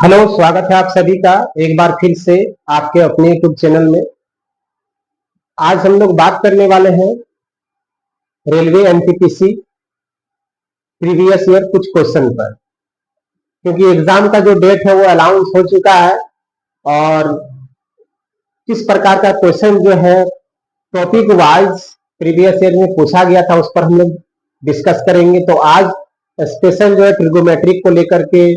Hello, स्वागत है आप सभी का एक बार फिर से आपके अपने यूट्यूब चैनल में। आज हम लोग बात करने वाले हैं रेलवे एनटीपीसी प्रीवियस ईयर कुछ क्वेश्चन पर, क्योंकि एग्जाम का जो डेट है वो अनाउंस हो चुका है और किस प्रकार का क्वेश्चन जो है टॉपिक वाइज प्रीवियस ईयर में पूछा गया था उस पर हम लोग डिस्कस करेंगे। तो आज स्पेशल जो है ट्रिगोमेट्रिक को लेकर के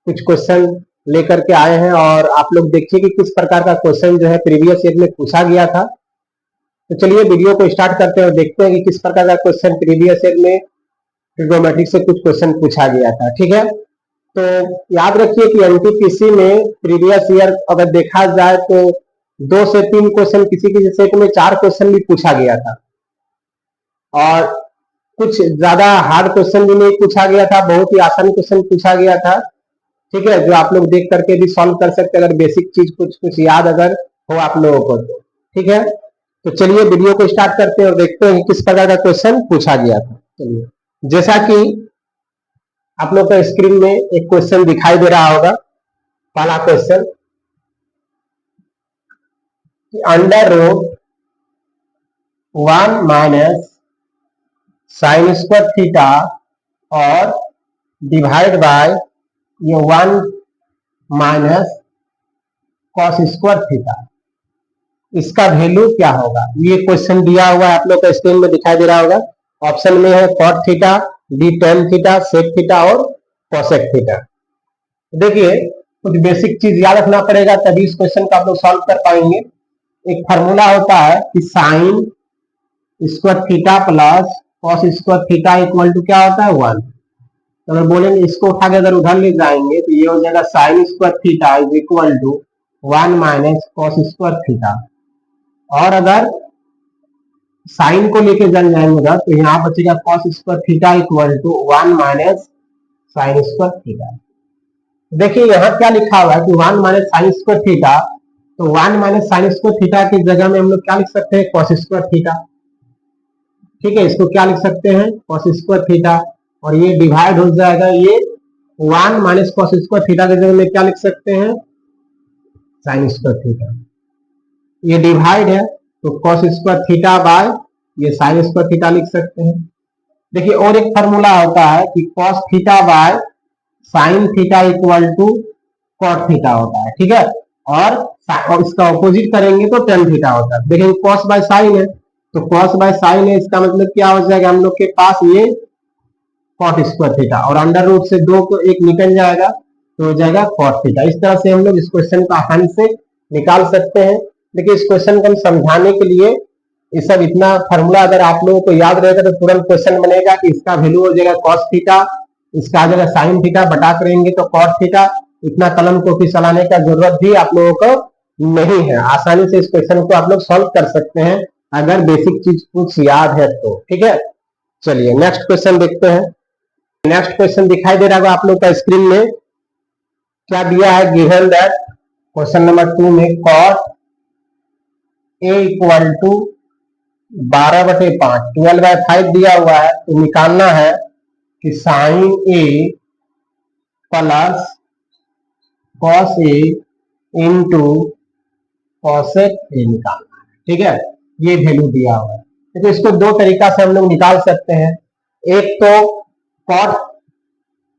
कुछ क्वेश्चन लेकर के आए हैं और आप लोग देखिए कि किस प्रकार का क्वेश्चन जो है प्रीवियस ईयर में पूछा गया था। तो चलिए वीडियो को स्टार्ट करते हैं और देखते हैं कि किस प्रकार का क्वेश्चन प्रीवियस ईयर में ट्रिगोमेट्रिक से कुछ क्वेश्चन पूछा गया था। ठीक है, तो याद रखिए कि एनटीपीसी में प्रीवियस ईयर अगर देखा जाए तो 2 से 3 क्वेश्चन, किसी किसी सेट में 4 क्वेश्चन भी पूछा गया था और कुछ ज्यादा हार्ड क्वेश्चन भी नहीं पूछा गया था, बहुत ही आसान क्वेश्चन पूछा गया था। ठीक है, जो आप लोग देख करके भी सॉल्व कर सकते हैं अगर बेसिक चीज कुछ कुछ याद अगर हो आप लोगों को तो। ठीक है, तो चलिए वीडियो को स्टार्ट करते हैं और देखते हैं किस प्रकार का क्वेश्चन पूछा गया था। चलिए, जैसा कि आप लोग का स्क्रीन में एक क्वेश्चन दिखाई दे रहा होगा। पहला question, under root 1 minus sine square theta और डिवाइड बाय ये 1 माइनस कॉस स्क्वायर थीटा, इसका वैल्यू क्या होगा। ये क्वेश्चन दिया हुआ है, आप लोग का स्क्रीन में दिखाई दे रहा होगा। ऑप्शन में है cot theta, D tan theta, sec theta और कॉसेक थीटा। देखिए, कुछ बेसिक चीज याद रखना पड़ेगा तभी इस क्वेश्चन का आप लोग सॉल्व कर पाएंगे। एक फार्मूला होता है कि sine square theta plus cos square theta equal to क्या होता है 1। तो अगर बोलेंगे इसको उठा के अगर उधर ले जाएंगे तो ये हो जाएगा sine square theta is equal to 1 minus cos square theta, और अगर साइन को लेके जन जाएंगे तो यहाँ बचेगा cos square theta equal to 1 minus sine square theta. देखिए यहाँ क्या लिखा हुआ है कि 1 माइनस साइन स्क्वायर थीटा, तो 1 माइनस साइन स्क्वायर थीटा की जगह में हम लोग क्या लिख सकते हैं, कॉस स्क्वायर थीटा। ठीक है, इसको क्या लिख सकते हैं, कॉस स्क्वायर थीटा, और ये डिवाइड हो जाएगा, ये 1 माइनस कॉस स्क्वायर थीटा की जगह में क्या लिख सकते हैं, साइन स्क्वायर थीटा। ये डिवाइड है तो कॉस स्क्वायर थीटा बाय ये साइन स्क्वायर थीटा लिख सकते हैं। देखिए और एक फार्मूला होता है कि cos theta by sine theta equal to cot theta होता है। ठीक है, और इसका ऑपोजिट करेंगे तो टेन थीटा होता है। देखिए कॉस बाय साइन है तो कॉस बाय साइन है, इसका मतलब क्या हो जाएगा हम लोग के पास ये कॉट स्क्वायर थीटा, और अंडर रूट से 2 को 1 निकल जाएगा तो हो जाएगा कॉट थीटा। इस तरह से हम लोग इस क्वेश्चन को आसानी से निकाल सकते हैं। देखिए इस क्वेश्चन को हम समझाने के लिए ये सब इतना फार्मूला अगर आप लोगों को याद रहेगा तो तुरंत क्वेश्चन बनेगा कि इसका वैल्यू हो जाएगा कॉस थीटा, इसका आ जाएगा साइन थीटा, बटा करेंगे तो कॉट थीटा। इतना कलम को भी चलाने का जरूरत भी आप लोगों को नहीं है, आसानी से इस क्वेश्चन को आप लोग सॉल्व कर सकते हैं अगर बेसिक चीज कुछ याद है तो। ठीक है, चलिए नेक्स्ट क्वेश्चन देखते हैं। नेक्स्ट क्वेश्चन दिखाई दे रहा है आप लोग का स्क्रीन में, क्या दिया है, गिवन दैट क्वेश्चन नंबर 2 में कॉट ए इक्वल टू 12/5 12/5 दिया हुआ है, तो निकालना है कि sine A plus cos A into cosec A निकालना है। ठीक है, ये वैल्यू दिया हुआ है, तो इसको 2 तरीका से हम लोग निकाल सकते हैं। एक तो कॉट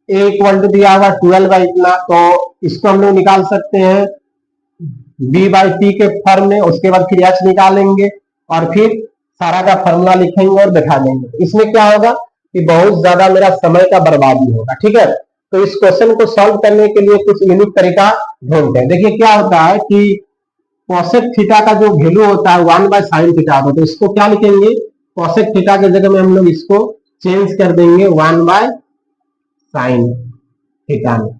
ए इक्वल टू दिया हुआ 12 बाई इतना, तो इसको हम लोग निकाल सकते हैं बी बाई टी के फॉर्म में, उसके बाद फिर एच निकालेंगे और फिर सारा का फॉर्मूला लिखेंगे और बैठा देंगे। इसमें क्या होगा कि बहुत ज्यादा मेरा समय का बर्बादी होगा। ठीक है, तो इस क्वेश्चन को सॉल्व करने के लिए कुछ यूनिक तरीका ढूंढते हैं। देखिए क्या होता है कि कॉसेक थीटा का जो वैल्यू होता है 1 बाय साइन थीटा होता है, तो इसको क्या लिखेंगे, कॉसेक थीटा की जगह में हम लोग इसको चेंज कर देंगे 1 बाय साइन थीटा में,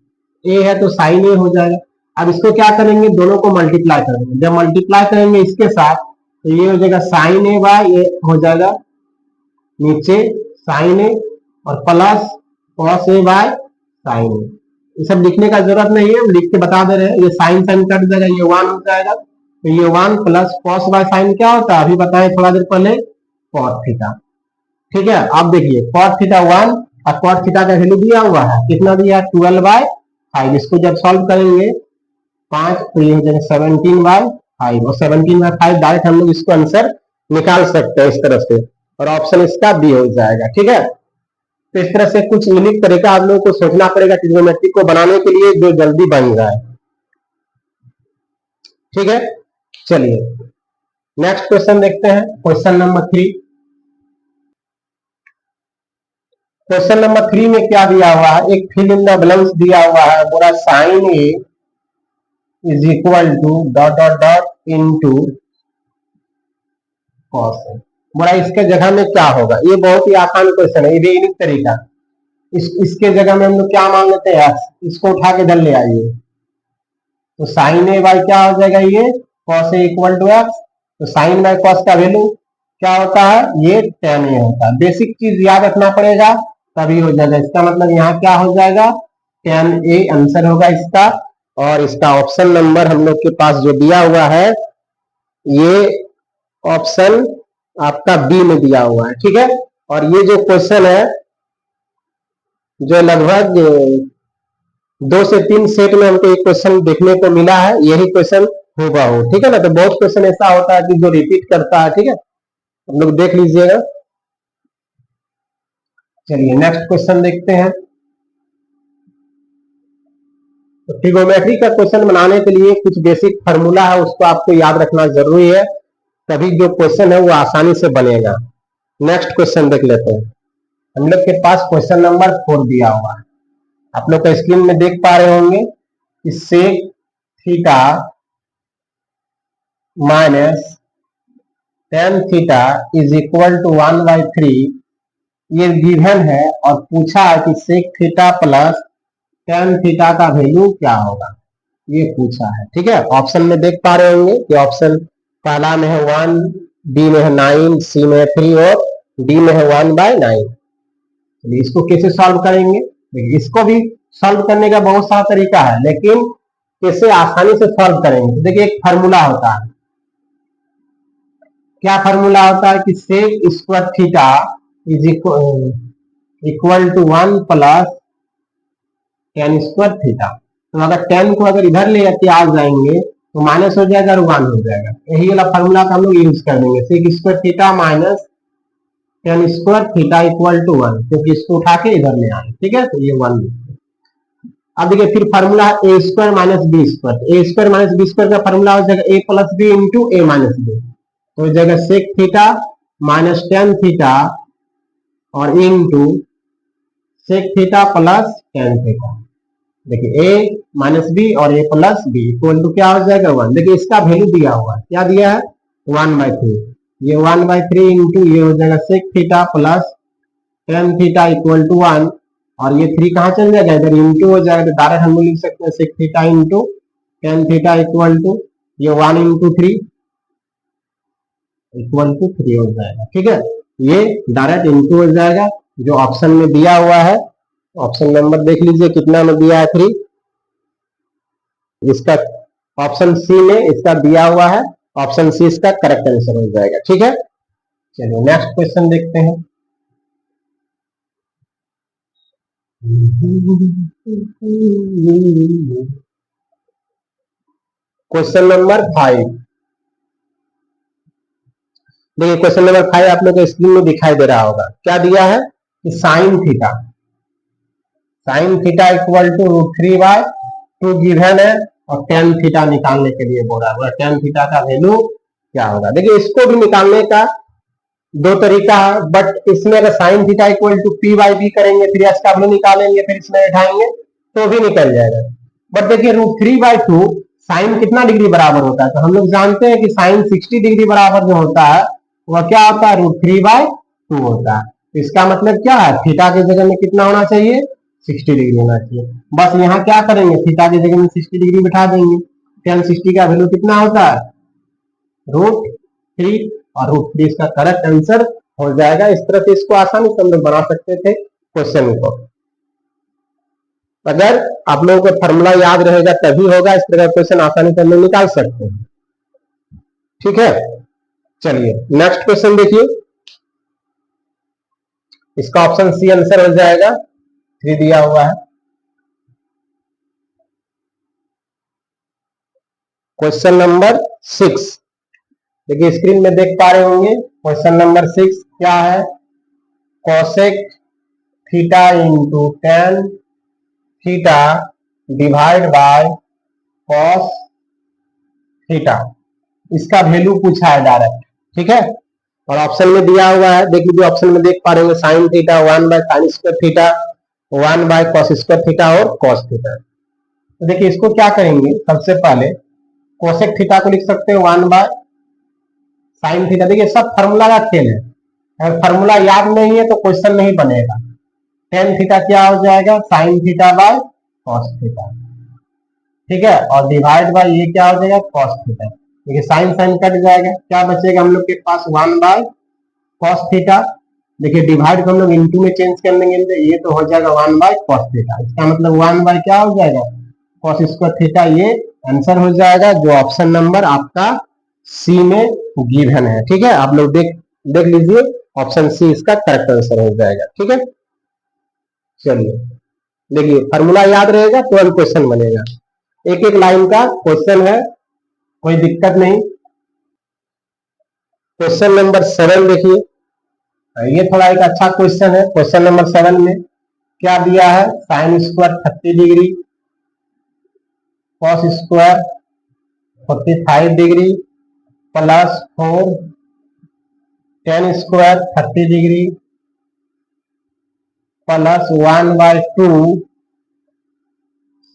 ए है तो साइन ए हो जाएगा। अब इसको क्या करेंगे, दोनों को मल्टीप्लाई कर देंगे। जब मल्टीप्लाई करेंगे इसके साथ तो ये हो जाएगा साइन ए बाय ये हो जाएगा नीचे साइन ए, और plus cos A by sine A. ये सब लिखने का जरूरत नहीं है, हम लिख के बता दे रहे हैं। ये साइन साइन कट जाएगा, ये 1 हो जाएगा, तो ये 1 प्लस कॉस बाय साइन क्या होता है, अभी बताएं थोड़ा देर पहले, कॉट थीटा। ठीक है, आप देखिए कॉट थीटा 1 और कॉट थीटा का वैल्यू दिया हुआ है, कितना दिया है 12/5। 5। इसको जब सॉल्व करेंगे 5 तो ये हो जाएगा 17/5 और 17/5 डायरेक्ट हम लोग इसको आंसर निकाल सकते हैं इस तरह से, और ऑप्शन इसका बी हो जाएगा। ठीक है, तो इस तरह से कुछ यूनिक तरीका आप लोगों को सोचना पड़ेगा ट्रिग्नोमेट्री को बनाने के लिए जो जल्दी बन जाए। ठीक है, चलिए नेक्स्ट क्वेश्चन देखते हैं, क्वेश्चन नंबर 3। क्वेश्चन नंबर 3 में क्या दिया हुआ है, एक फिल इन द ब्लैंक्स दिया हुआ है, बोला sine A is equal to dot dot dot into cos A. बोला इसके जगह में क्या होगा, ये बहुत ही आसान क्वेश्चन है, ये भी यूनिक तरीका। इसके जगह में हम लोग क्या मान लेते हैं, इसको उठा के इधर ले आइए, तो साइन ए बाई क्या हो जाएगा, ये cos A equal to X. तो साइन बाई कॉस का वैल्यू क्या होता है, ये tan ए होता है। बेसिक चीज याद रखना पड़ेगा तभी हो जाएगा। इसका मतलब यहाँ क्या हो जाएगा, tan ए आंसर होगा इसका। और इसका ऑप्शन नंबर हम लोग के पास जो दिया हुआ है, ये ऑप्शन आपका बी में दिया हुआ है। ठीक है, और ये जो क्वेश्चन है जो लगभग 2 से 3 सेट में हमको एक क्वेश्चन देखने को मिला है, यही क्वेश्चन होगा हो। ठीक है ना, तो बहुत क्वेश्चन ऐसा होता है कि जो रिपीट करता है। ठीक है, हम लोग देख लीजिएगा। चलिए नेक्स्ट क्वेश्चन देखते हैं। तो ट्रिगोमेट्री का क्वेश्चन बनाने के लिए कुछ बेसिक फार्मूला है, उसको आपको याद रखना जरूरी है, तभी जो क्वेश्चन है वो आसानी से बनेगा। नेक्स्ट क्वेश्चन देख लेते हैं। हम लोग के पास क्वेश्चन नंबर 4 दिया हुआ है, आप लोग का स्क्रीन में देख पा रहे होंगे कि sec theta minus tan theta is equal to 1/3 ये गिवन है, और पूछा है कि sec theta plus tan theta का वैल्यू क्या होगा, ये पूछा है। ठीक है, ऑप्शन में देख पा रहे होंगे कि ऑप्शन पहला में है 1, बी में है 9, सी में है 3 और डी में है 1/9। इसको कैसे सॉल्व करेंगे, देखिए इसको भी सॉल्व करने का बहुत सारा तरीका है, लेकिन कैसे आसानी से सॉल्व करेंगे, तो देखिए एक फार्मूला होता है। क्या फार्मूला होता है कि sec square theta is equal to 1 plus tan square theta. तो अगर tan को अगर इधर ले आते आ जाएंगे तो माइनस हो जाएगा और 1 हो जाएगा। यही वाला फार्मूला का हम लोग यूज कर देंगे, sec square theta minus tan square theta equal to 1, क्योंकि इसको उठा के इधर ले आए। ठीक है, तो ये 1। अब देखिए फिर फार्मूला है A square minus B square. A square minus B square का फार्मूला हो जाएगा A plus B into A minus B. तो इस जगह sec theta minus tan theta और into sec theta plus tan theta. देखिए a माइनस बी और a plus B equal to क्या हो जाएगा 1। देखिए इसका वैल्यू दिया हुआ है, क्या दिया है 1/3। ये 1/3 इंटू ये हो जाएगा sec theta plus tan theta equal to 1, और ये 3 कहाँ चल जाएगा, इधर इंटू हो जाएगा, तो डायरेक्ट हम लोग लिख सकते हैं sec theta into tan theta equal to ये 1 इंटू 3 इक्वल टू 3 हो जाएगा। ठीक है, ये डायरेक्ट इंटू हो जाएगा जो ऑप्शन में दिया हुआ है। ऑप्शन नंबर देख लीजिए कितना में दिया है 3, इसका ऑप्शन सी में इसका दिया हुआ है, ऑप्शन सी इसका करेक्ट आंसर हो जाएगा। ठीक है, चलिए नेक्स्ट क्वेश्चन देखते हैं। Question number 5। देखिए क्वेश्चन नंबर 5 आप लोग को स्क्रीन में दिखाई दे रहा होगा, क्या दिया है कि sine theta equal to √3/2 given है, और tan थीटा निकालने के लिए बोल रहा है, tan थीटा का वैल्यू क्या होगा। देखिए इसको भी निकालने का 2 तरीका है, बट इसमें अगर sign theta equal to p/b करेंगे, फिर इसका वैल्यू निकालेंगे, फिर इसमें बैठाएंगे तो भी निकल जाएगा। बट देखिए √3/2 साइन कितना डिग्री बराबर होता है, तो हम लोग जानते हैं कि साइन 60 डिग्री बराबर जो होता है वह क्या होता है √3/2 होता है। इसका मतलब क्या है, थीटा की जगह में कितना होना चाहिए 60 डिग्री होना चाहिए। बस यहाँ क्या करेंगे, थीटा की जगह में 60 डिग्री बिठा देंगे। tan 60 का वैल्यू कितना होता है √3, और √3 इसका करेक्ट आंसर हो जाएगा। इस तरह से इसको आसानी से हम लोग बना सकते थे क्वेश्चन को, अगर आप लोगों को फॉर्मूला याद रहेगा तभी होगा। इस तरह का क्वेश्चन आसानी से हम लोग निकाल सकते हैं। ठीक है, चलिए नेक्स्ट क्वेश्चन देखिए, इसका ऑप्शन सी आंसर हो जाएगा, 3 दिया हुआ है। क्वेश्चन नंबर 6, देखिए स्क्रीन में देख पा रहे होंगे। क्वेश्चन नंबर 6 क्या है? Cosec theta into tan theta divide by cos theta, इसका वैल्यू पूछा है डायरेक्ट, ठीक है। और ऑप्शन में दिया हुआ है, देख लीजिए ऑप्शन में देख पा रहे होंगे, sine theta 1 by sine square theta, 1 by cos square theta और कॉस थीटा। तो देखिए इसको क्या करेंगे, सबसे पहले कोसेक थीटा को लिख सकते हैं 1 बाय साइन थीटा। देखिए सब फार्मूला का खेल है, अगर फार्मूला याद नहीं है तो क्वेश्चन नहीं बनेगा। टेन थीटा क्या हो जाएगा? Sine theta by cos theta, ठीक है। और डिवाइड बाय ये क्या हो जाएगा? Cos theta. देखिए साइन साइन कट जाएगा, क्या बचेगा हम लोग के पास? 1 बाय कॉस थीटा। देखिए डिवाइड को हम लोग इंटू में चेंज कर लेंगे, ये तो हो जाएगा 1 बाय कॉस थीटा। इसका मतलब 1 बाय क्या हो जाएगा? Cos square theta. ये आंसर हो जाएगा जो ऑप्शन नंबर आपका सी में गिवन है, ठीक है। आप लोग देख लीजिए, ऑप्शन सी इसका करेक्ट आंसर हो जाएगा, ठीक है। चलिए देखिए फार्मूला याद रहेगा तो क्वेश्चन बनेगा। एक एक लाइन का क्वेश्चन है, कोई दिक्कत नहीं। क्वेश्चन नंबर 7 देखिए, ये थोड़ा एक अच्छा क्वेश्चन है। क्वेश्चन नंबर 7 में क्या दिया है? Sine square 30 degree, cos square 45 degree plus 4 tan square 30 degree plus 1 by 2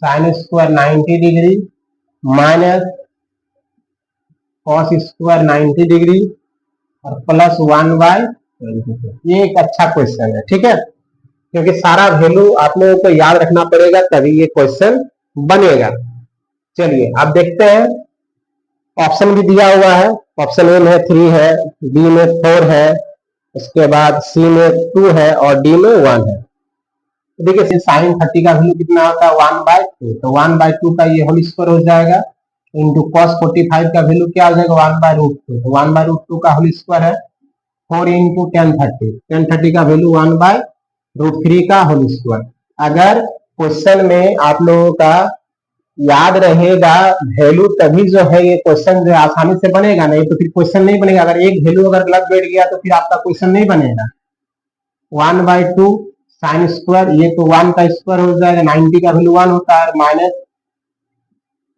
sine square 90 degree minus cos square 90 degree और प्लस 1 बाय 22। ये एक अच्छा क्वेश्चन है, ठीक है, क्योंकि सारा वैल्यू आप लोगों को याद रखना पड़ेगा तभी ये क्वेश्चन बनेगा। चलिए आप देखते हैं, ऑप्शन भी दिया हुआ है। ऑप्शन ए में 3 है, बी में 4 है, उसके बाद सी में 2 है और डी में 1 है। तो देखिए साइन 30 का वैल्यू कितना होता है? 1 बाय 2, तो 1 बाय 2 का ये होल स्क्वायर हो जाएगा, इंटू कॉस 45 का वैल्यू क्या हो जाएगा? 1 बाय रूट 2, तो 1 बाय रूट 2 का होल स्क्वायर है 4 इंटू टेन 30 का वैल्यू 1 बाय रूट 3 का होल स्क्वायर। अगर क्वेश्चन में आप लोगों का याद रहेगा वैल्यू तभी जो है ये क्वेश्चन जो आसानी से बनेगा, नहीं तो फिर क्वेश्चन नहीं बनेगा। अगर एक वैल्यू अगर गलत बैठ गया तो फिर आपका क्वेश्चन नहीं बनेगा। 1 बाय 2 साइन स्क्वायर, ये तो 1 का स्क्वायर हो जाएगा, 90 का वैल्यू 1 होता है, माइनस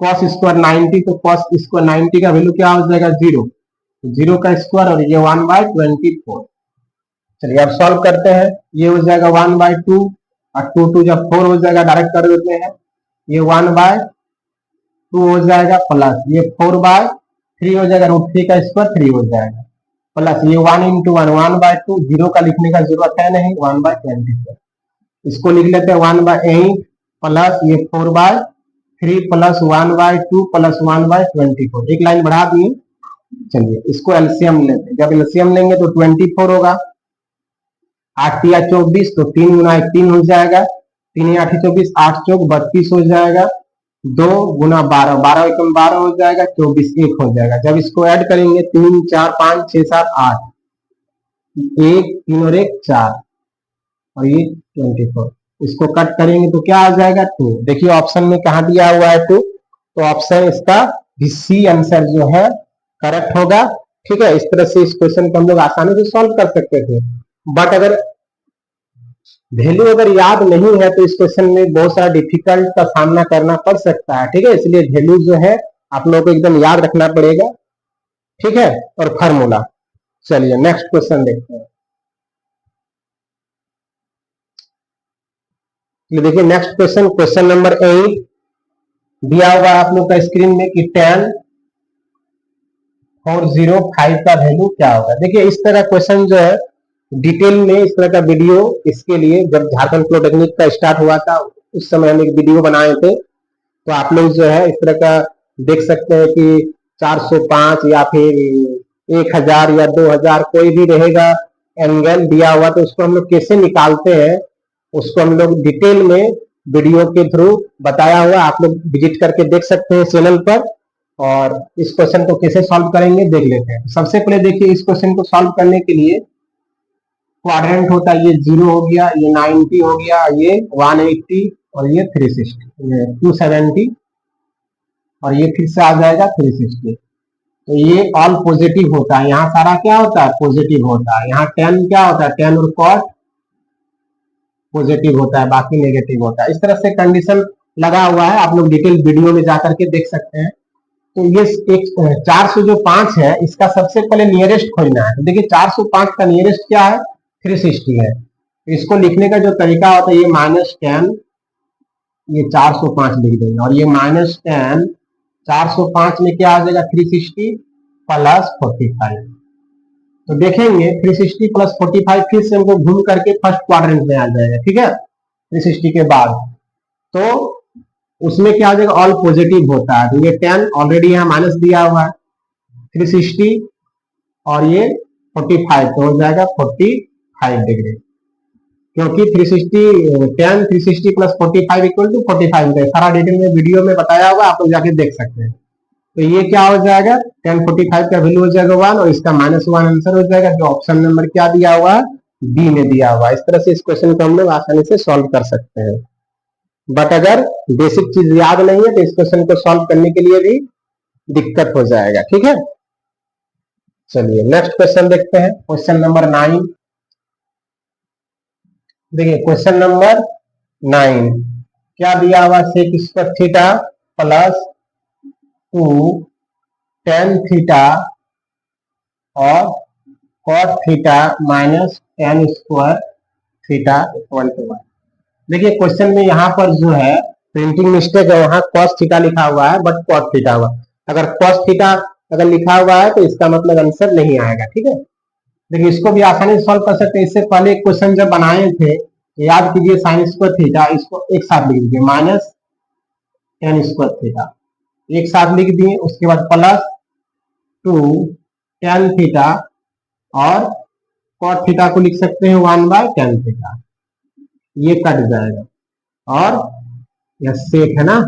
कॉस स्क्वायर 90, तो कॉस स्क्वायर 90 का वैल्यू क्या हो जाएगा? 0, 0 का स्क्वायर और ये 1 बाय 24। चलिए अब सॉल्व करते हैं। ये हो जाएगा 1 बाय 2 और 2 जब 4 हो जाएगा डायरेक्ट कर देते हैं, ये 1 बाय 2 हो जाएगा प्लस ये 4 बाय 3 हो जाएगा, रूट 3 का स्क्वायर 3 हो जाएगा, प्लस ये 1 इंटू 1 1 बाय 2, 0 का लिखने का जरूरत है नहीं, 1 बाय 24। इसको लिख लेते हैं 1 बाय 8 प्लस ये 4 by 3 plus 1 by 2 plus 1 by 24। एक लाइन बढ़ा दिए। चलिए इसको एलसीएम लेते हैं, जब एलसीएम लेंगे तो 24 होगा, 8 या 24, तो 3 गुना 1 3 हो जाएगा, 3 8 24, 8 चौक 32 हो जाएगा, 2 गुना 12, 12 एकम 12 हो जाएगा, 24 1 हो जाएगा। जब इसको ऐड करेंगे 3 4 5 6 7 8, 1 3 और 1 4 और ये 24, इसको कट करेंगे तो क्या आ जाएगा? 2। देखिए ऑप्शन में कहा दिया हुआ है 2, तो ऑप्शन इसका सी आंसर जो है करेक्ट होगा, ठीक है। इस तरह से इस क्वेश्चन को हम लोग आसानी से सॉल्व कर सकते थे, बट अगर वैल्यू अगर याद नहीं है तो इस क्वेश्चन में बहुत सारा डिफिकल्ट का सामना करना पड़ सकता है, ठीक है। इसलिए वैल्यू जो है आप लोगों को एकदम याद रखना पड़ेगा, ठीक है, और फार्मूला। चलिए नेक्स्ट क्वेश्चन देखते हैं। ये देखिए नेक्स्ट क्वेश्चन, क्वेश्चन नंबर 8 दिया हुआ आप लोग का स्क्रीन में कि 10,405 का वैल्यू क्या होगा। देखिए इस तरह क्वेश्चन जो है डिटेल में इस तरह का वीडियो, इसके लिए जब झारखंड पॉलिटेक्निक का स्टार्ट हुआ था उस समय हम एक वीडियो बनाए थे, तो आप लोग जो है इस तरह का देख सकते हैं कि 405 या फिर 1000 या 2000 कोई भी रहेगा एंगल दिया हुआ, तो उसको हम लोग कैसे निकालते हैं उसको हम लोग डिटेल में वीडियो के थ्रू बताया हुआ, आप लोग विजिट करके देख सकते हैं चैनल पर। और इस क्वेश्चन को कैसे सॉल्व करेंगे देख लेते हैं। सबसे पहले देखिए इस क्वेश्चन को सॉल्व करने के लिए क्वाड्रेंट होता है, ये 0 हो गया, ये 90 हो गया, ये 180 और ये 360 270 और ये फिर से आ जाएगा 360। तो ये ऑल पॉजिटिव होता है, यहाँ सारा क्या होता है, पॉजिटिव होता है। यहाँ 10 क्या होता है, 10 और कॉट पॉजिटिव होता है, बाकी नेगेटिव होता है। इस तरह से कंडीशन लगा हुआ है, आप लोग डिटेल वीडियो में जाकर के देख सकते हैं। तो ये एक 405 है, इसका सबसे पहले नियरेस्ट खोजना है। तो देखिए 405 का नियरेस्ट क्या है, 360 है। तो इसको लिखने का जो तरीका होता है, ये -10, ये 405 लिख देंगे, और ये -10 405 में क्या आ जाएगा, 360 प्लस 45। तो देखेंगे 360 प्लस 45 फिर से हमको घूम करके फर्स्ट क्वाड्रेंट में आ जाएगा, ठीक है। 360 के बाद तो उसमें क्या हो जाएगा, ऑल पॉजिटिव होता है। तो ये 10 ऑलरेडी यहाँ माइनस दिया हुआ है, 360 और ये 45 तो हो जाएगा 45 डिग्री, क्योंकि 360 10 360 प्लस 45 इक्वल टू 45 होता है। सारा डिटेल में वीडियो में बताया हुआ, आप लोग जाके देख सकते हैं। तो ये क्या हो जाएगा, 1045 का वैल्यू हो जाएगा 1 और इसका -1 आंसर हो जाएगा, जो ऑप्शन नंबर क्या दिया हुआ है, बी में दिया हुआ है। इस तरह से इस क्वेश्चन को हम लोग आसानी से सॉल्व कर सकते हैं। बट अगर बेसिक चीज याद नहीं है तो इस क्वेश्चन को सॉल्व करने के लिए भी दिक्कत हो जाएगा, ठीक है। चलिए नेक्स्ट क्वेश्चन देखते हैं, क्वेश्चन नंबर 9। देखिए क्वेश्चन नंबर 9 क्या दिया हुआ, sec square theta plus 2 tan theta और cos theta minus tan square theta equal to 1। देखिए क्वेश्चन में यहाँ पर जो है प्रिंटिंग मिस्टेक है, वहां cos थीटा लिखा हुआ है बट cos थीटा हुआ। अगर cos थीटा अगर लिखा हुआ है तो इसका मतलब आंसर नहीं आएगा, ठीक है। देखिए इसको भी आसानी से सॉल्व कर सकते हैं। इससे पहले क्वेश्चन जब बनाए थे, याद कीजिए साइन स्क्वायर थीटा, इसको एक साथ लिख दीजिए, माइनस tan स्क्वायर थीटा एक साथ लिख दिए, उसके बाद प्लस 2 tan थीटा और cos थीटा को लिख सकते हैं 1/tan थीटा, ये कट जाएगा। और यह सेक है ना,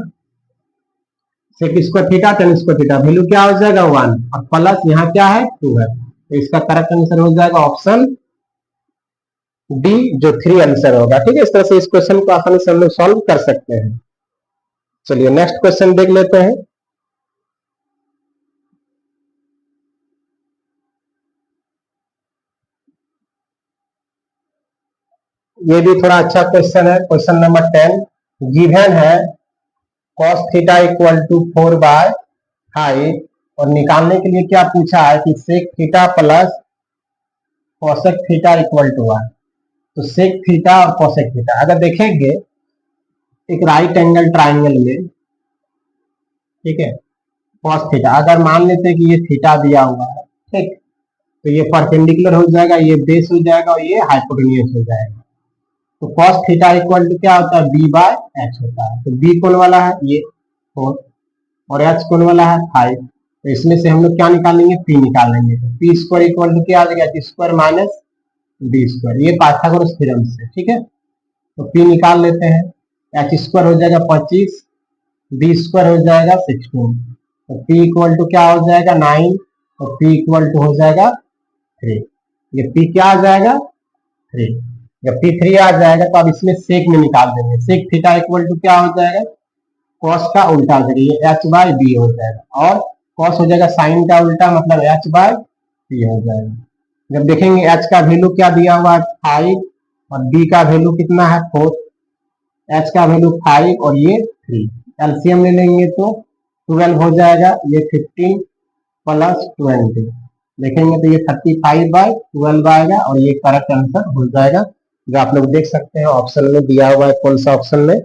sec square theta tan square theta value क्या हो जाएगा 1 और प्लस यहाँ क्या है 2 है। तो इसका करेक्ट आंसर हो जाएगा ऑप्शन डी, जो 3 आंसर होगा, ठीक है। इस तरह से इस क्वेश्चन को आसानी से हम लोग सॉल्व कर सकते हैं। चलिए नेक्स्ट क्वेश्चन देख लेते हैं। ये भी थोड़ा अच्छा क्वेश्चन है, क्वेश्चन नंबर 10। गिवन है cos थीटा इक्वल टू 4/5 और निकालने के लिए क्या पूछा है कि sec theta plus cosec theta equal to 1। तो सेक थीटा और कोसेक थीटा अगर देखेंगे एक राइट एंगल ट्राइंगल में, ठीक है, cos थीटा अगर मान लेते हैं कि ये थीटा दिया हुआ है, ठीक, तो ये परपेंडिकुलर हो जाएगा, ये बेस हो जाएगा और ये हाइपोटेन्यूज हो जाएगा। तो cos थीटा इक्वल टू क्या होता है, b/h होता है। तो b कौन वाला है, ये 4 और h कौन वाला है 5। तो इसमें से हम लोग क्या निकालेंगे, p निकालेंगे। तो p स्क्वायर इक्वल टू क्या आ जाएगा, h square minus d square, ये पाइथागोरस थ्योरम से, ठीक है। तो p निकाल लेते हैं, h स्क्वायर हो जाएगा 25, d स्क्वायर हो जाएगा 16। तो p इक्वल टू क्या हो जाएगा 9 और p इक्वल टू हो जाएगा 3। ये p क्या आ जाएगा 3। जब P3 आ जाएगा तो अब इसमें सेक में निकाल देंगे। सेक थीटा इक्वल टू क्या हो जाएगा, कॉस का उल्टा हो जाएगा, ये h/b हो जाएगा और कॉस हो जाएगा साइन का उल्टा, मतलब h/p हो जाएगा। जब देखेंगे h का वैल्यू क्या दिया हुआ है 5 और b का वैल्यू कितना है 4, h का वैल्यू 5 और ये 3, एलसीएम ले लेंगे तो 12 हो जाएगा, ये 15 प्लस 20 देखेंगे तो ये 35/12 आएगा और ये करेक्ट आंसर हो जाएगा, जो आप लोग देख सकते हैं ऑप्शन में दिया हुआ है। कौन सा ऑप्शन में,